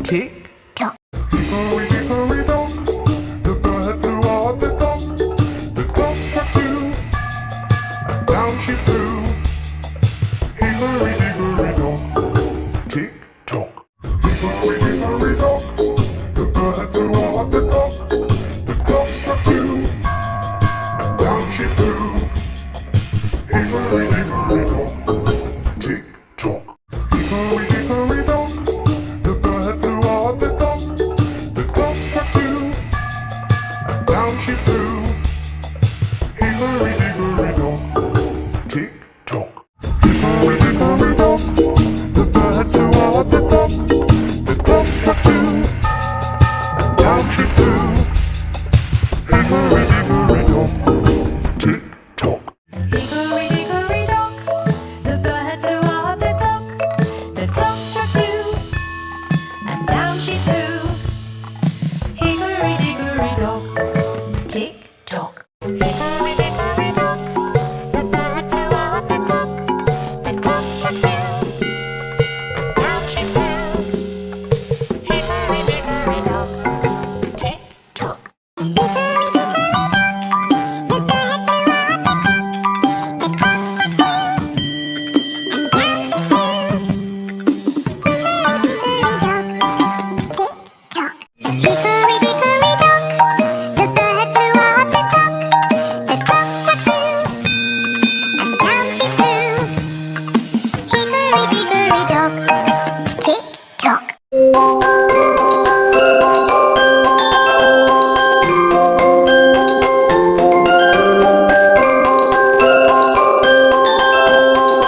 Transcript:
Tick-tock. Hickory dickory dock, the bird flew up the dock. The clock struck two, and down she flew. Hickory dickory dock, tick tock. Hickory dickory dock, the bird flew up the dock. The clock struck two, and down she flew. Hickory dickory dock, tick tock. Hickory dickory dock, the bird flew up the dock. The clock struck two, and down she flew. Hickory dickory dock, tick tock. Hickory dickory dock, the bird flew up the dock. The clock struck two, and down she flew. Hickory dickory dock, tick tock. Hickory dickory dock, the bird flew up the dock. The clock struck two, and down she flew. Hickory dickory dock, tick tock. Hickory dickory dock, the bird flew up the dock. The clock struck two, and down she flew. Hickory dickory dock, tick tock. Hickory